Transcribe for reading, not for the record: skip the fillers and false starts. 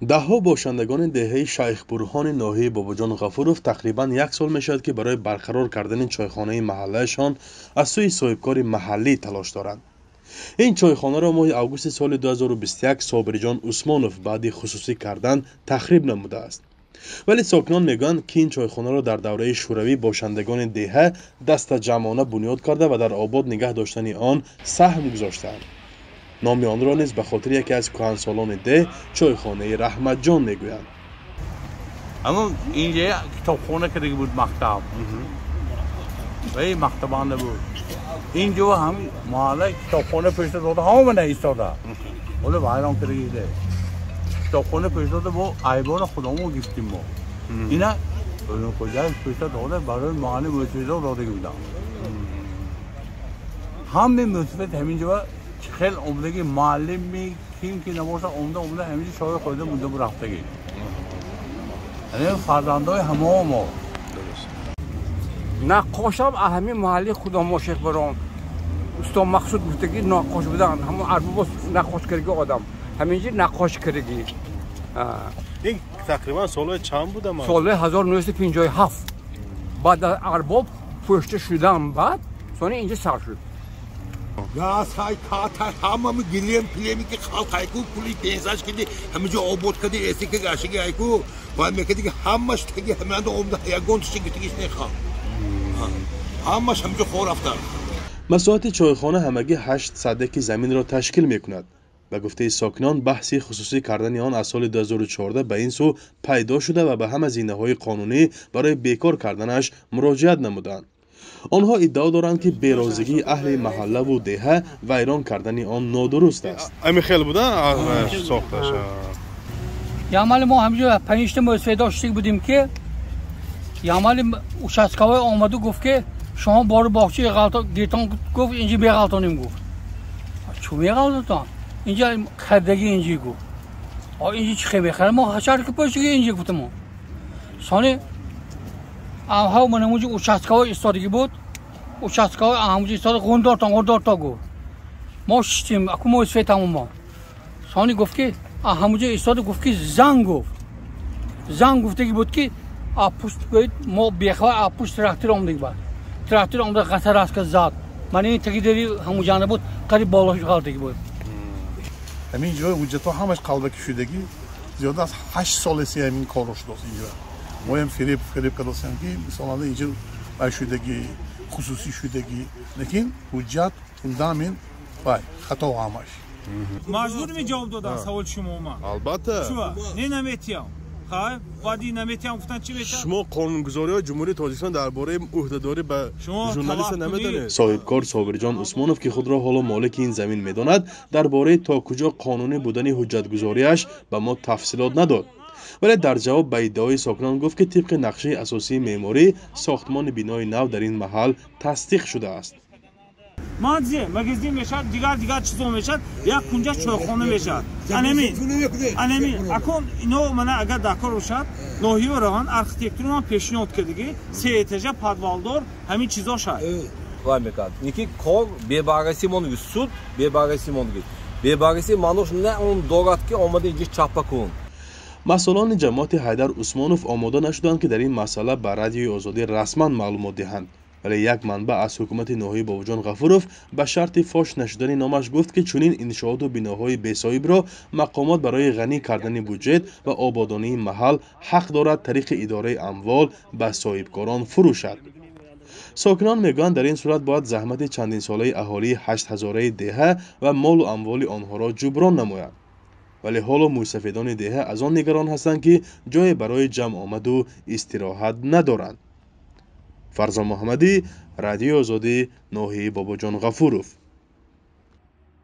دهها باشندگان دهه شیخ برهان ناحیه باباجان غفورов تقریبا یک سال میشد که برای برقرار کردن چایخانه محلهشان از سوی صاحبکار محلی تلاش دارند. این چایخانه را ماه اوگوست سال 2021 صابرجان عثمانوف بعد خصوصی کردن تخریب نموده است. ولی ساکنان میگن که این چایخانه را در دوره شوروی باشندگان دهه دست جمعانه بنیاد کرده و در آباد نگه داشتن آن سهم گذاشتند. نام آن را نیز به خاطر یکی از کهنسالان ده چایخانه رحمت جان میگویند. اما اینجا کتابخانه که دیگه بود مکتب. و مکتبانه بود. اینجا هم محله کتابخانه پیش داده همه ایستاده. ولی وایران که دیگه کتابخانه پیش داده با ایوان خودمون گفتیم ما. اینا کجا پیش داده برای محله موسیقی داده بودن. همه موسیقی همینجا خیلی عمدگی معلمی کیم که نباشه عمده همینجا شاید خورده مونده و رفتگی. یعنی فرزندای همه ما. نقاش هم اهمی محلی خدا ما شیخ بران استاد مقصود گفتگی نقاش بودن همون ارباب نقاش کردگی آدم همینجا نقاش کردگی. این تقریبا سال چند بوده ما؟ سال 1957 بعد ارباب پشت شدن بعد سانی اینجا سر شد. یا سای کاتر همه گلیم پلیمی که خالق کو پولی پیساش کردی همینجا آباد کردی ایسی که گاشگی ایکو باید میکردی که همش تگی همین عمده یگون چیزی گفتگیش نخواه همش همینجا خور افتاد. مساحت چایخانه همگی 8 صدک زمین را تشکیل میکند. به گفته ساکنان بحثی خصوصی کردن آن از سال 2014 به این سو پیدا شده و به هم هزینه‌های قانونی برای بیکار کردنش مراجعت نمودند. آنها ادعا دارند که بی‌رازگی اهل محله و دهه ویران کردن آن نادرست است. امی خیلی بودن ساختش. یعمل ما همینجا 5 تا موسیقی داشتیم بودیم که یعمل участковый آمد و گفت که شما بارو باغچه غلطا دیتان گفت اینجا بی‌غلطانیم گفت. چون بی‌غلطان اینجا خردگی اینجا گفت. اینجا چی خیلی بخره ما هشار که پشت اینجا گفتم ما. سانی ها من همونجا участковый استادگی بود. участковый همونجا استاد قندار تا گفت. ما شتیم اكو موسیقی تمام ما. سانی گفت که همونجا استاد گفت که زنگ گفته که بود که پشت باید ما بیخواه پشت تراکتور آمده بود. تراکتور آمده قطر است که زد. من این تقدیری همون جانب بود قریب بالاش قالده بود. همین جای وجدت همش قلب کشیدگی زیاده از 8 سال سی همین کار رو شده اینجا. ما هم فریب کردیم که مثلا اینجا شدگی خصوصی شدگی لیکن وجدت اندامین وای خطا همش. مجبور می جواب دادم سوال شما ما. البته. شو نه نمیتیم. خب وادی نمیتیم گفتن چی بشه؟ شما قانونگذاری جمهوری تاجیکستان درباره عهدهداری به ژورنالیست نمیدونید. صاحبکار صابرجان عثمانوف که خود را حالا مالک این زمین میداند درباره تا کجا قانونی بودن حجتگذاریش به ما تفصیلات نداد. ولی در جواب به ادعای ساکنان گفت که طبق نقشه اساسی معماری ساختمان بنای نو در این محل تصدیق شده است. مغازه میشد دیگر چیزا میشد یک کنجا چایخانه میشد انمی اکون اینو من اگر دکار باشد ناحیه راهان архитектура من پیشنهاد کردگی 3 etaja подвалдор همین چیزا شد وای میکرد نیکی کار ببرسی مونگی سود ببرسی مانوش نه اون دورت که اومده اینجا چاپا کن. مسئولان جماعت حیدر عثمانوف آماده نشدند که در این مسئله به رادیوی آزادی رسما معلومات دهند. ولی یک منبع از حکومت ناحیه باباجان غفورov به شرط فاش نشدن نامش گفت که چنین انشاءات و بناهای بی‌صاحب را مقامات برای غنی کردن بودجه و آبادانی محل حق دارد طریق اداره اموال به صاحبکاران فروشد. ساکنان میگویند در این صورت باید زحمت چندین ساله اهالی 8000 دهه و مال و اموال آنها را جبران نمایند. ولی حالا موسفیدان دهه از آن نگران هستند که جای برای جمع آمد و استراحت ندارند. فرزان محمدی، رادیو آزادی، ناحیه باباجان غفورov.